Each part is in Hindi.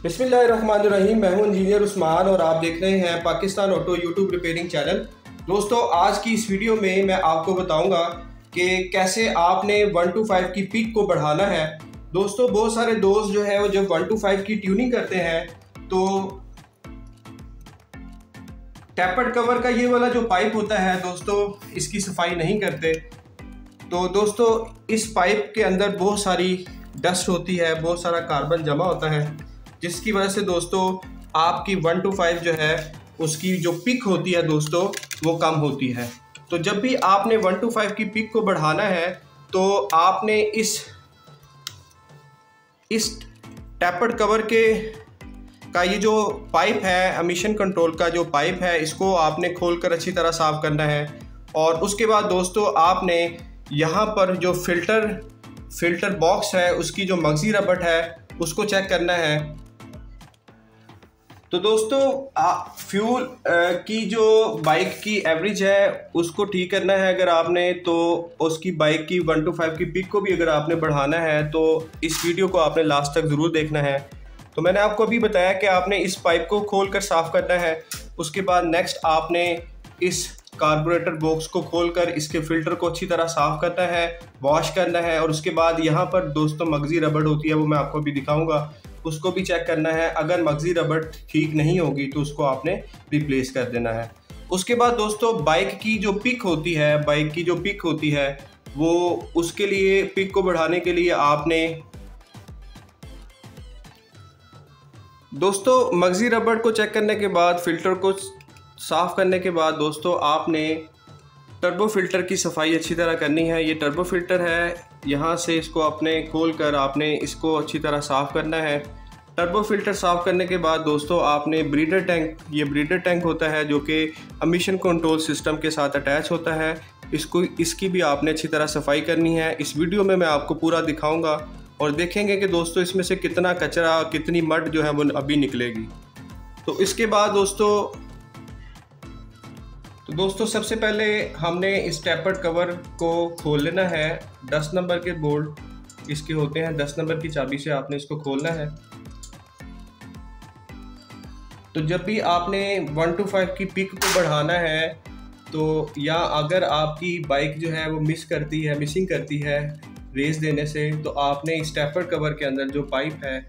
बिस्मिल्लाहिर्रहमानिर्रहीम। मैं हूं इंजीनियर उस्मान और आप देख रहे हैं Pakistan auto YouTube repairing channel. दोस्तों, आज की इस वीडियो में मैं आपको बताऊंगा कि कैसे आपने 1 to 5 की पिक को बढ़ाना है। दोस्तों, बहुत सारे दोस्त जो है वो जब 1 to 5 की ट्यूनिंग करते हैं तो टैपर्ड कवर का ये वाला जो पाइप होता है दोस्तों, इसकी सफाई नहीं करते। तो दोस्तों, इस पाइप के अंदर बहुत सारी डस्ट होती है, बहुत सारा कार्बन जमा होता है, जिसकी वजह से दोस्तों आपकी 1 to 5 जो है उसकी जो पिक होती है दोस्तों वो कम होती है। तो जब भी आपने 1 to 5 की पिक को बढ़ाना है तो आपने इस टैपर्ड कवर का ये जो पाइप है, एमिशन कंट्रोल का जो पाइप है, इसको आपने खोलकर अच्छी तरह साफ़ करना है। और उसके बाद दोस्तों आपने यहाँ पर जो फिल्टर बॉक्स है उसकी जो मगजी रबड़ है उसको चेक करना है। तो दोस्तों फ्यूल की जो बाइक की एवरेज है उसको ठीक करना है अगर आपने, तो उसकी बाइक की 1 to 5 की पिक को भी अगर आपने बढ़ाना है तो इस वीडियो को आपने लास्ट तक ज़रूर देखना है। तो मैंने आपको अभी बताया कि आपने इस पाइप को खोलकर साफ़ करना है। उसके बाद नेक्स्ट आपने इस कार्बोरेटर बॉक्स को खोलकर इसके फ़िल्टर को अच्छी तरह साफ़ करना है, वॉश करना है। और उसके बाद यहाँ पर दोस्तों मगजी रबड़ होती है, वो मैं आपको अभी दिखाऊंगा, उसको भी चेक करना है। अगर मगजी रबड़ ठीक नहीं होगी तो उसको आपने रिप्लेस कर देना है। उसके बाद दोस्तों बाइक की जो पिक होती है वो उसके लिए पिक को बढ़ाने के लिए आपने दोस्तों मगजी रबड़ को चेक करने के बाद, फ़िल्टर को साफ़ करने के बाद दोस्तों आपने टर्बो फ़िल्टर की सफाई अच्छी तरह करनी है। ये टर्बो फ़िल्टर है, यहाँ से इसको आपने खोलकर आपने इसको अच्छी तरह साफ़ करना है। टर्बो फ़िल्टर साफ़ करने के बाद दोस्तों आपने ब्रीडर टैंक होता है जो कि एमिशन कंट्रोल सिस्टम के साथ अटैच होता है, इसकी भी आपने अच्छी तरह सफाई करनी है। इस वीडियो में मैं आपको पूरा दिखाऊँगा और देखेंगे कि दोस्तों इसमें से कितना कचरा, कितनी मड जो है वो अभी निकलेगी। तो इसके बाद दोस्तों सबसे पहले हमने इस टैपर्ड कवर को खोल लेना है। 10 नंबर के बोल्ट इसके होते हैं, 10 नंबर की चाबी से आपने इसको खोलना है। तो जब भी आपने 1 to 5 की पिक को बढ़ाना है तो या अगर आपकी बाइक जो है वो मिसिंग करती है रेस देने से, तो आपने इस टैपर्ड कवर के अंदर जो पाइप है,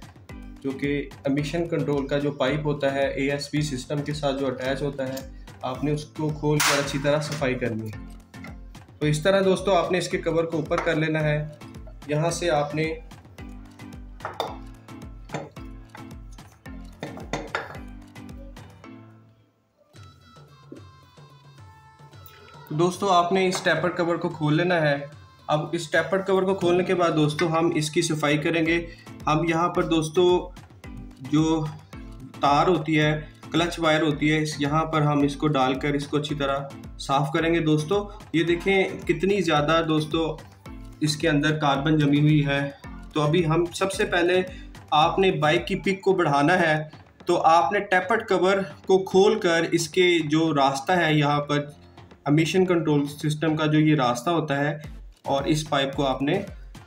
जो कि एमिशन कंट्रोल का जो पाइप होता है ASP सिस्टम के साथ जो अटैच होता है, आपने उसको खोल कर अच्छी तरह सफाई करनी है। तो इस तरह दोस्तों आपने इसके कवर को ऊपर कर लेना है। यहाँ से आपने दोस्तों आपने इस टैपर्ड कवर को खोल लेना है। अब इस टैपर्ड कवर को खोलने के बाद दोस्तों हम इसकी सफाई करेंगे। हम यहाँ पर दोस्तों जो तार होती है, क्लच वायर होती है, यहाँ पर हम इसको डालकर इसको अच्छी तरह साफ़ करेंगे। दोस्तों ये देखें कितनी ज़्यादा दोस्तों इसके अंदर कार्बन जमी हुई है। तो अभी हम सबसे पहले आपने बाइक की पिक को बढ़ाना है तो आपने टैपर्ड कवर को खोलकर इसके जो रास्ता है, यहाँ पर एमिशन कंट्रोल सिस्टम का जो ये रास्ता होता है, और इस पाइप को आपने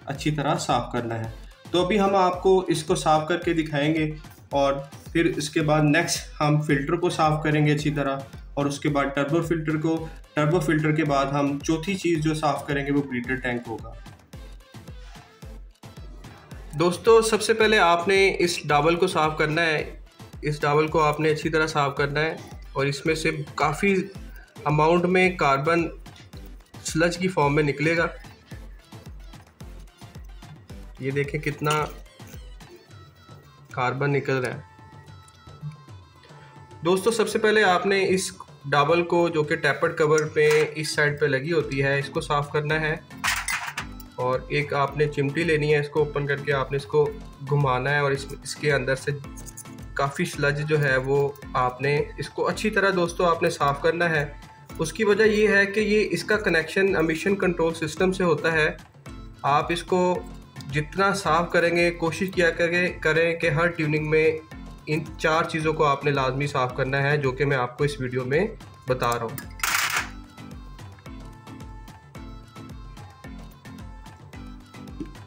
अच्छी तरह साफ़ करना है। तो अभी हम आपको इसको साफ़ करके दिखाएंगे और फिर इसके बाद नेक्स्ट हम फ़िल्टर को साफ़ करेंगे अच्छी तरह, और उसके बाद टर्बो फ़िल्टर के बाद हम चौथी चीज़ जो साफ़ करेंगे वो ब्रीडर टैंक होगा। दोस्तों सबसे पहले आपने इस डाबल को साफ़ करना है। इस डाबल को आपने अच्छी तरह साफ़ करना है और इसमें से काफ़ी अमाउंट में कार्बन स्लज की फॉर्म में निकलेगा। ये देखें कितना कार्बन निकल रहा है। दोस्तों सबसे पहले आपने इस डाबल को, जो कि टैपर्ड कवर पे इस साइड पे लगी होती है, इसको साफ़ करना है। और एक आपने चिमटी लेनी है, इसको ओपन करके आपने इसको घुमाना है और इसके अंदर से काफ़ी स्लज जो है वो आपने इसको अच्छी तरह दोस्तों आपने साफ़ करना है। उसकी वजह ये है कि ये इसका कनेक्शन एमिशन कंट्रोल सिस्टम से होता है। आप इसको जितना साफ़ करेंगे, कोशिश किया करें कि हर ट्यूनिंग में इन 4 चीज़ों को आपने लाजमी साफ़ करना है, जो कि मैं आपको इस वीडियो में बता रहा हूँ।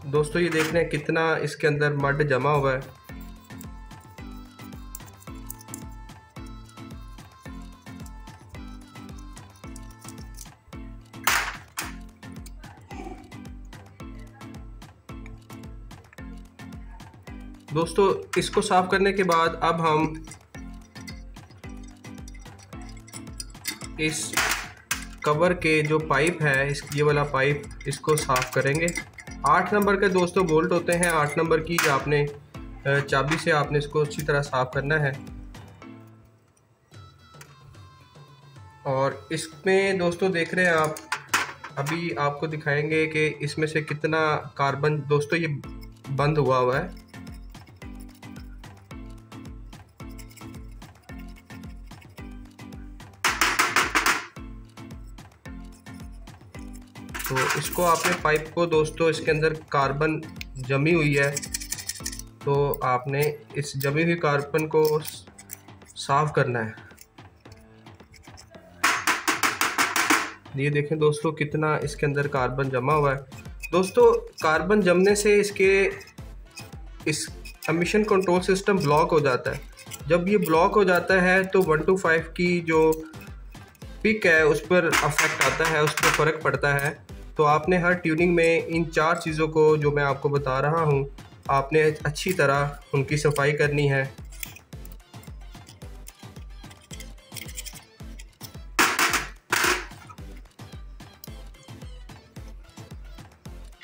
दोस्तों ये देख रहे हैं कितना इसके अंदर मड जमा हुआ है। दोस्तों इसको साफ़ करने के बाद अब हम इस कवर के जो पाइप है, ये वाला पाइप, इसको साफ़ करेंगे। 8 नंबर के दोस्तों बोल्ट होते हैं, 8 नंबर की आपने चाबी से आपने इसको अच्छी तरह साफ़ करना है। और इसमें दोस्तों देख रहे हैं आप, अभी आपको दिखाएंगे कि इसमें से कितना कार्बन दोस्तों ये बंद हुआ है। तो इसको आपने पाइप को दोस्तों, इसके अंदर कार्बन जमी हुई है, तो आपने इस जमी हुई कार्बन को साफ़ करना है। ये देखें दोस्तों कितना इसके अंदर कार्बन जमा हुआ है। दोस्तों कार्बन जमने से इस एमिशन कंट्रोल सिस्टम ब्लॉक हो जाता है। जब ये ब्लॉक हो जाता है तो 125 की जो पिक है उस पर अफेक्ट आता है, उस पर फ़र्क पड़ता है। तो आपने हर ट्यूनिंग में इन 4 चीज़ों को जो मैं आपको बता रहा हूँ, आपने अच्छी तरह उनकी सफाई करनी है।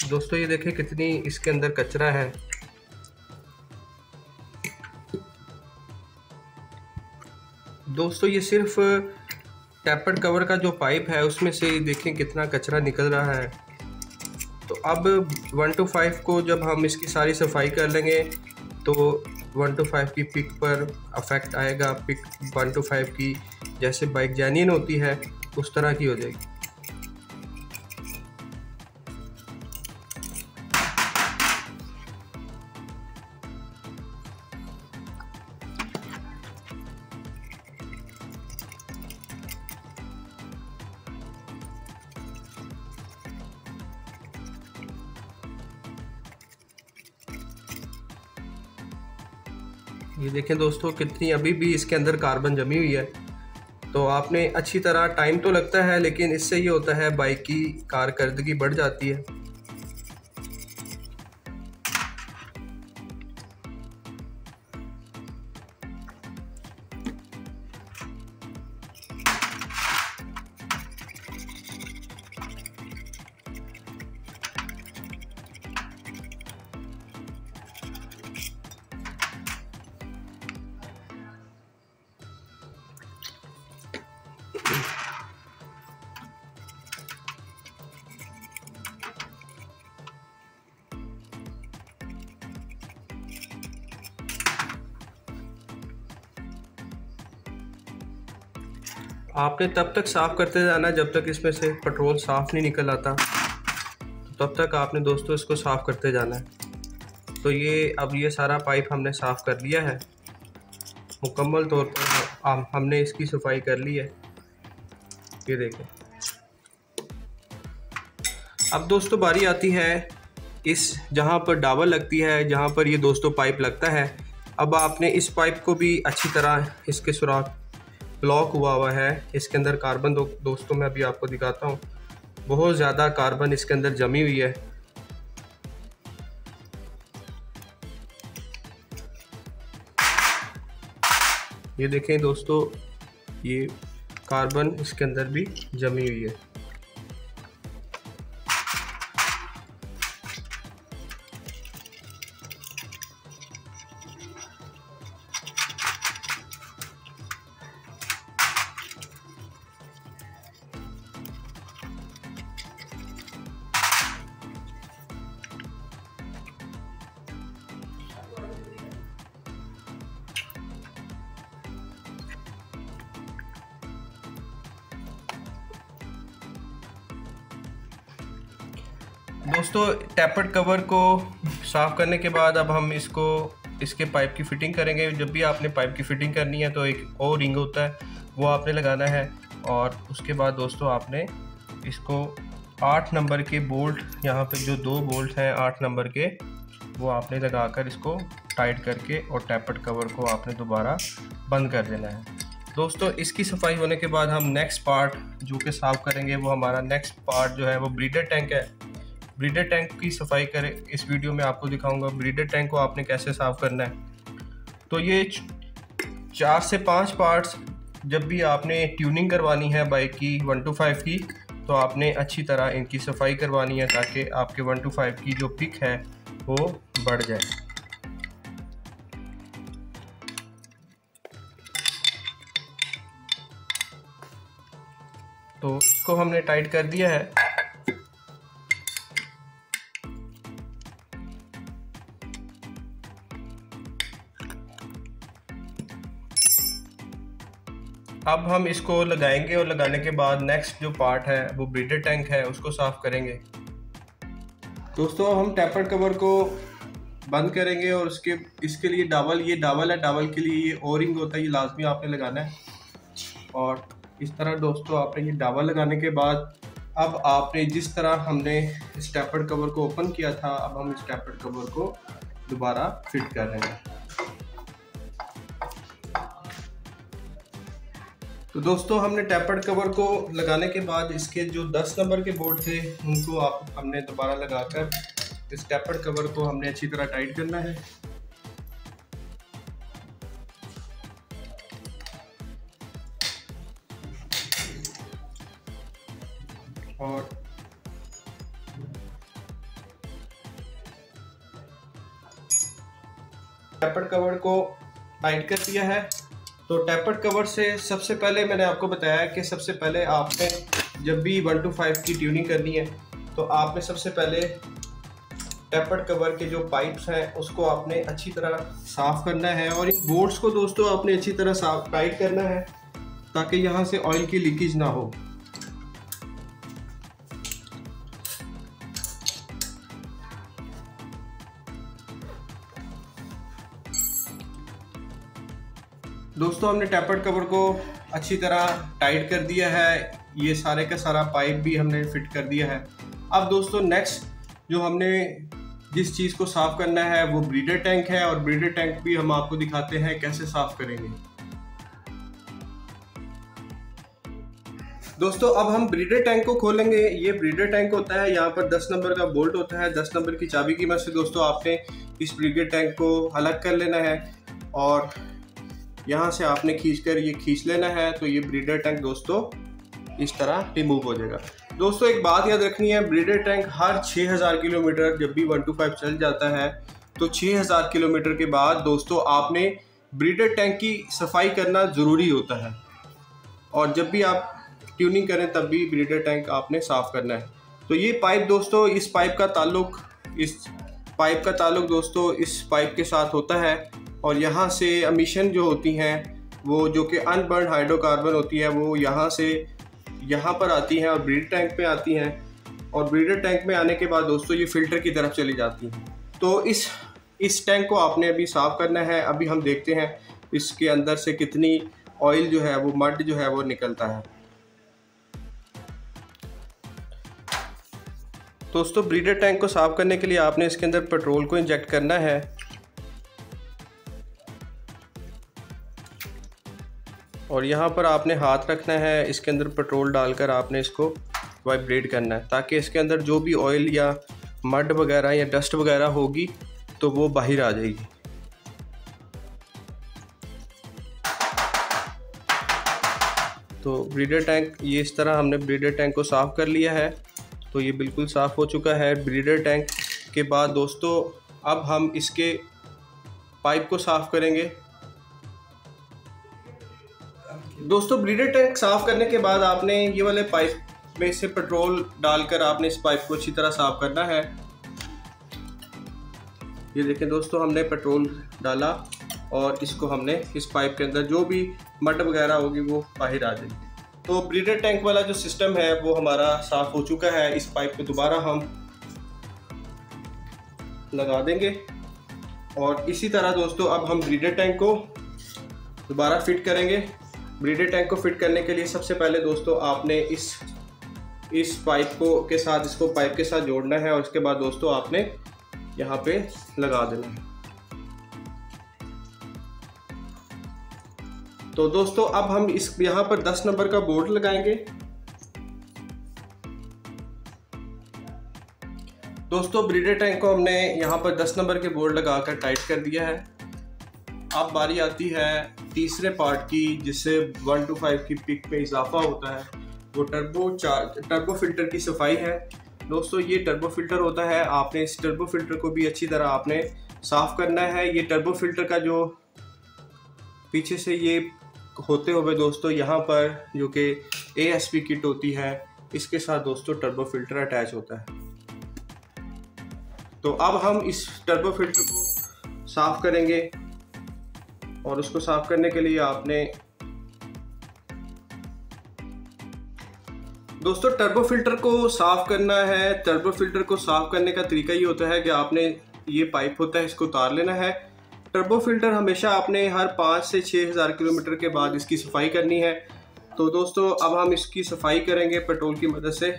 दोस्तों ये देखें कितनी इसके अंदर कचरा है। दोस्तों ये सिर्फ टैपर्ड कवर का जो पाइप है उसमें से देखें कितना कचरा निकल रहा है। तो अब 125 को जब हम इसकी सारी सफाई कर लेंगे तो 125 की पिक पर अफेक्ट आएगा। पिक 125 की जैसे बाइक जेन्युइन होती है उस तरह की हो जाएगी। ये देखें दोस्तों कितनी अभी भी इसके अंदर कार्बन जमी हुई है। तो आपने अच्छी तरह, टाइम तो लगता है लेकिन इससे ये होता है बाइक की कारकर्दगी बढ़ जाती है। आपने तब तक साफ़ करते जाना जब तक इसमें से पेट्रोल साफ़ नहीं निकल आता, तब तक आपने दोस्तों इसको साफ़ करते जाना है। तो ये अब ये सारा पाइप हमने साफ़ कर लिया है मुकम्मल तौर पर। हमने इसकी सफाई कर ली है, ये देखें। अब दोस्तों बारी आती है इस जहाँ पर डाबर लगती है, जहाँ पर ये दोस्तों पाइप लगता है। अब आपने इस पाइप को भी अच्छी तरह, इसके सुराख ब्लॉक हुआ है, इसके अंदर कार्बन दोस्तों मैं अभी आपको दिखाता हूँ, बहुत ज़्यादा कार्बन इसके अंदर जमी हुई है। ये देखें दोस्तों, ये कार्बन इसके अंदर भी जमी हुई है। दोस्तों टैपर्ड कवर को साफ़ करने के बाद अब हम इसके पाइप की फ़िटिंग करेंगे। जब भी आपने पाइप की फ़िटिंग करनी है तो एक और रिंग होता है, वो आपने लगाना है। और उसके बाद दोस्तों आपने इसको 8 नंबर के बोल्ट, यहाँ पे जो 2 बोल्ट हैं 8 नंबर के, वो आपने लगाकर इसको टाइट करके और टैपर्ड कवर को आपने दोबारा बंद कर देना है। दोस्तों इसकी सफाई होने के बाद हम नेक्स्ट पार्ट जो कि साफ़ करेंगे, वो हमारा नेक्स्ट पार्ट जो है वो ब्रीडर टैंक है। ब्रीडर टैंक की सफाई करें। इस वीडियो में आपको दिखाऊंगा ब्रीडर टैंक को आपने कैसे साफ़ करना है। तो ये 4 से 5 पार्ट्स जब भी आपने ट्यूनिंग करवानी है बाइक की 125 की, तो आपने अच्छी तरह इनकी सफाई करवानी है ताकि आपके 125 की जो पिक है वो बढ़ जाए। तो इसको हमने टाइट कर दिया है। अब हम इसको लगाएंगे और लगाने के बाद नेक्स्ट जो पार्ट है वो ब्रीडर टैंक है उसको साफ़ करेंगे। दोस्तों हम टैपर कवर को बंद करेंगे और इसके लिए ये डावल है, डावल के लिए ये ओरिंग होता है, ये लाजमी आपने लगाना है। और इस तरह दोस्तों आपने ये डावल लगाने के बाद अब आपने जिस तरह हमने इस टैपर कवर को ओपन किया था, अब हम इस टैपर कवर को दोबारा फिट कर रहे हैं। तो दोस्तों हमने टैपर्ड कवर को लगाने के बाद इसके जो 10 नंबर के बोर्ड थे उनको हमने दोबारा लगाकर इस टैपर्ड कवर को हमने अच्छी तरह टाइट करना है। और टैपर्ड कवर को टाइट कर दिया है। तो टैपर्ड कवर से सबसे पहले मैंने आपको बताया कि सबसे पहले आपने जब भी 125 की ट्यूनिंग करनी है तो आपने सबसे पहले टैपर्ड कवर के जो पाइप्स हैं उसको आपने अच्छी तरह साफ़ करना है और इन बोर्ड्स को दोस्तों आपने अच्छी तरह साफ टाइट करना है ताकि यहाँ से ऑयल की लीकेज ना हो। दोस्तों हमने टैपर्ड कवर को अच्छी तरह टाइट कर दिया है, ये सारे का सारा पाइप भी हमने फिट कर दिया है। अब दोस्तों नेक्स्ट जो हमने जिस चीज़ को साफ़ करना है वो ब्रीडर टैंक है और ब्रीडर टैंक भी हम आपको दिखाते हैं कैसे साफ़ करेंगे। दोस्तों अब हम ब्रीडर टैंक को खोलेंगे। ये ब्रीडर टैंक होता है, यहाँ पर 10 नंबर का बोल्ट होता है। 10 नंबर की चाबी की मदद से दोस्तों आपने इस ब्रीडर टैंक को अलग कर लेना है और यहाँ से आपने खींचकर ये खींच लेना है। तो ये ब्रीडर टैंक दोस्तों इस तरह रिमूव हो जाएगा। दोस्तों एक बात याद रखनी है, ब्रीडर टैंक हर 6000 किलोमीटर जब भी 125 चल जाता है तो 6000 किलोमीटर के बाद दोस्तों आपने ब्रीडर टैंक की सफाई करना ज़रूरी होता है और जब भी आप ट्यूनिंग करें तब भी ब्रीडर टैंक आपने साफ़ करना है। तो ये पाइप दोस्तों इस पाइप का ताल्लुक दोस्तों इस पाइप के साथ होता है और यहाँ से एमिशन जो होती हैं वो जो कि अनबर्न हाइड्रोकार्बन होती है वो यहाँ से यहाँ पर आती हैं और ब्रीडर टैंक पे आती हैं और ब्रीडर टैंक में आने के बाद दोस्तों ये फ़िल्टर की तरफ चली जाती हैं। तो इस टैंक को आपने अभी साफ़ करना है। अभी हम देखते हैं इसके अंदर से कितनी ऑयल जो है वो मड जो है वो निकलता है। दोस्तों ब्रीडर टैंक को साफ़ करने के लिए आपने इसके अंदर पेट्रोल को इंजेक्ट करना है और यहाँ पर आपने हाथ रखना है, इसके अंदर पेट्रोल डालकर आपने इसको वाइब्रेट करना है ताकि इसके अंदर जो भी ऑयल या मड वगैरह या डस्ट वगैरह होगी तो वो बाहर आ जाएगी। तो ब्रीडर टैंक ये इस तरह हमने ब्रीडर टैंक को साफ़ कर लिया है। तो ये बिल्कुल साफ़ हो चुका है। ब्रीडर टैंक के बाद दोस्तों अब हम इसके पाइप को साफ़ करेंगे। दोस्तों ब्रीडर टैंक साफ़ करने के बाद आपने ये वाले पाइप में से पेट्रोल डालकर आपने इस पाइप को अच्छी तरह साफ़ करना है। ये देखें दोस्तों हमने पेट्रोल डाला और इसको हमने इस पाइप के अंदर जो भी मड वगैरह होगी वो बाहर आ जाएगी। तो ब्रीडर टैंक वाला जो सिस्टम है वो हमारा साफ़ हो चुका है। इस पाइप को दोबारा हम लगा देंगे और इसी तरह दोस्तों अब हम ब्रीडर टैंक को दोबारा फिट करेंगे। ब्रीडर टैंक को फिट करने के लिए सबसे पहले दोस्तों आपने इस पाइप को के साथ इसको पाइप के साथ जोड़ना है और उसके बाद दोस्तों आपने यहाँ पे लगा देना है। तो दोस्तों अब हम यहाँ पर 10 नंबर का बोर्ड लगाएंगे। दोस्तों ब्रीडर टैंक को हमने यहाँ पर 10 नंबर के बोर्ड लगाकर टाइट कर दिया है। अब बारी आती है तीसरे पार्ट की, जिससे 1 to 5 की पिक में इजाफा होता है, वो टर्बो फिल्टर की सफाई है। दोस्तों ये टर्बो फिल्टर होता है, आपने इस टर्बो फिल्टर को भी अच्छी तरह आपने साफ़ करना है। ये टर्बो फिल्टर का जो पीछे से ये होते हुए दोस्तों यहाँ पर जो कि ASP किट होती है, इसके साथ दोस्तों टर्बो फिल्टर अटैच होता है। तो अब हम इस टर्बो फिल्टर को साफ़ करेंगे और उसको साफ़ करने के लिए आपने दोस्तों टर्बो फिल्टर को साफ़ करना है। टर्बो फिल्टर को साफ़ करने का तरीका ये होता है कि आपने ये पाइप होता है, इसको उतार लेना है। टर्बो फिल्टर हमेशा आपने हर 5 से 6,000 किलोमीटर के बाद इसकी सफाई करनी है। तो दोस्तों अब हम इसकी सफाई करेंगे पेट्रोल की मदद से,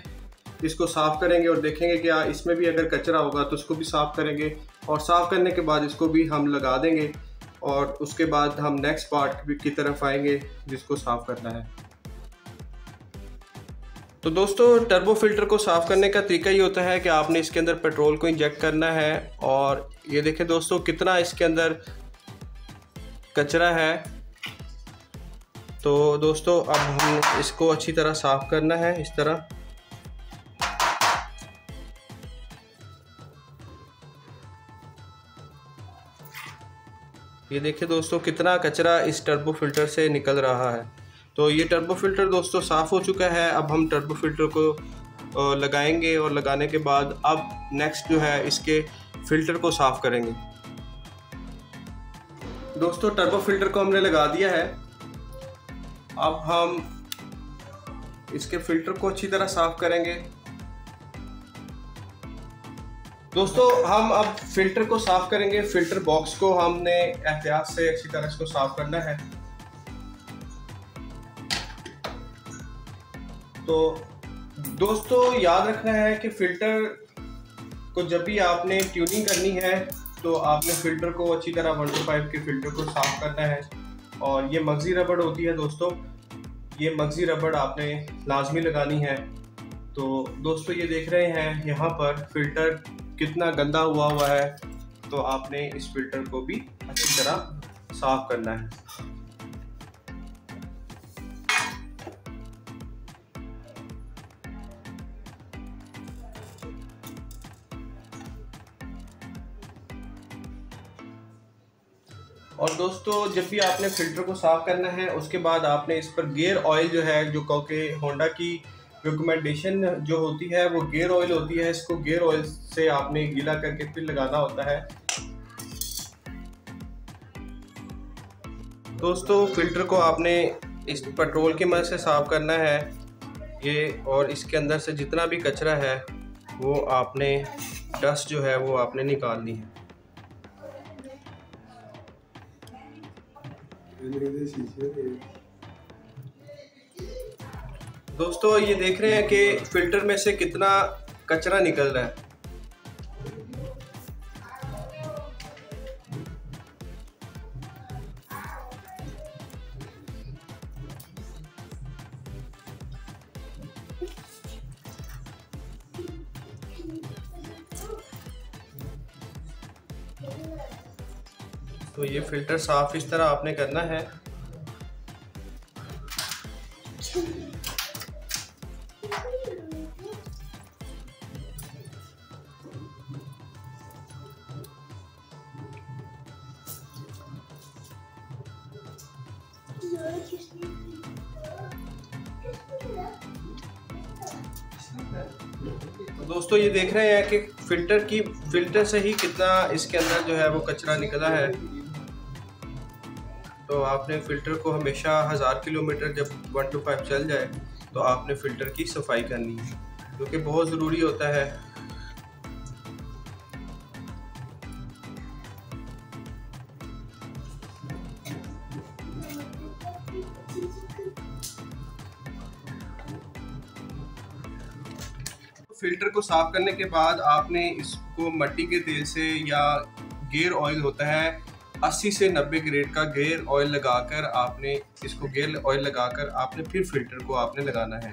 इसको साफ़ करेंगे और देखेंगे क्या इसमें भी अगर कचरा होगा तो उसको भी साफ़ करेंगे, और साफ़ करने के बाद इसको भी हम लगा देंगे और उसके बाद हम नेक्स्ट पार्ट की तरफ आएंगे जिसको साफ़ करना है। तो दोस्तों टर्बो फिल्टर को साफ़ करने का तरीका ये होता है कि आपने इसके अंदर पेट्रोल को इंजेक्ट करना है, और ये देखें दोस्तों कितना इसके अंदर कचरा है। तो दोस्तों अब हम इसको अच्छी तरह साफ़ करना है इस तरह। ये देखिए दोस्तों कितना कचरा इस टर्बो फिल्टर से निकल रहा है। तो ये टर्बो फिल्टर दोस्तों साफ़ हो चुका है। अब हम टर्बो फिल्टर को लगाएंगे और लगाने के बाद अब नेक्स्ट जो है इसके फ़िल्टर को साफ़ करेंगे। दोस्तों टर्बो फिल्टर को हमने लगा दिया है। अब हम इसके फ़िल्टर को अच्छी तरह साफ़ करेंगे। दोस्तों हम अब फ़िल्टर को साफ़ करेंगे। फ़िल्टर बॉक्स को हमने एहतियात से अच्छी तरह इसको साफ़ करना है। तो दोस्तों याद रखना है कि फ़िल्टर को जब भी आपने ट्यूनिंग करनी है तो आपने फ़िल्टर को अच्छी तरह 1 to 5 के फ़िल्टर को साफ़ करना है। और ये मगज़ी रबड़ होती है दोस्तों, ये मगज़ी रबड़ आपने लाजमी लगानी है। तो दोस्तों ये देख रहे हैं यहाँ पर फ़िल्टर कितना गंदा हुआ है, तो आपने इस फ़िल्टर को भी अच्छी तरह साफ़ करना है। और दोस्तों जब भी आपने फ़िल्टर को साफ़ करना है उसके बाद आपने इस पर गियर ऑयल जो है, जो क्योंकि होंडा की रिकमेंडेशन जो होती है वो गियर ऑयल होती है, इसको गियर ऑयल से आपने गीला करके फिर लगाना होता है। दोस्तों फ़िल्टर को आपने इस पेट्रोल की मदद से साफ़ करना है ये, और इसके अंदर से जितना भी कचरा है वो आपने डस्ट जो है वो आपने निकालनी है। दोस्तों ये देख रहे हैं कि फ़िल्टर में से कितना कचरा निकल रहा है। तो ये फ़िल्टर साफ़ इस तरह आपने करना है। तो दोस्तों ये देख रहे हैं कि फ़िल्टर से ही कितना इसके अंदर जो है वो कचरा निकला है। तो आपने फ़िल्टर को हमेशा 1000 किलोमीटर जब 1 to 5 चल जाए तो आपने फ़िल्टर की सफाई करनी है, जो कि बहुत ज़रूरी होता है। फ़िल्टर को साफ़ करने के बाद आपने इसको मिट्टी के तेल से या गियर ऑयल होता है 80 से 90 ग्रेड का गियर ऑयल लगाकर आपने इसको गियर ऑयल लगाकर आपने फिर फ़िल्टर को आपने लगाना है।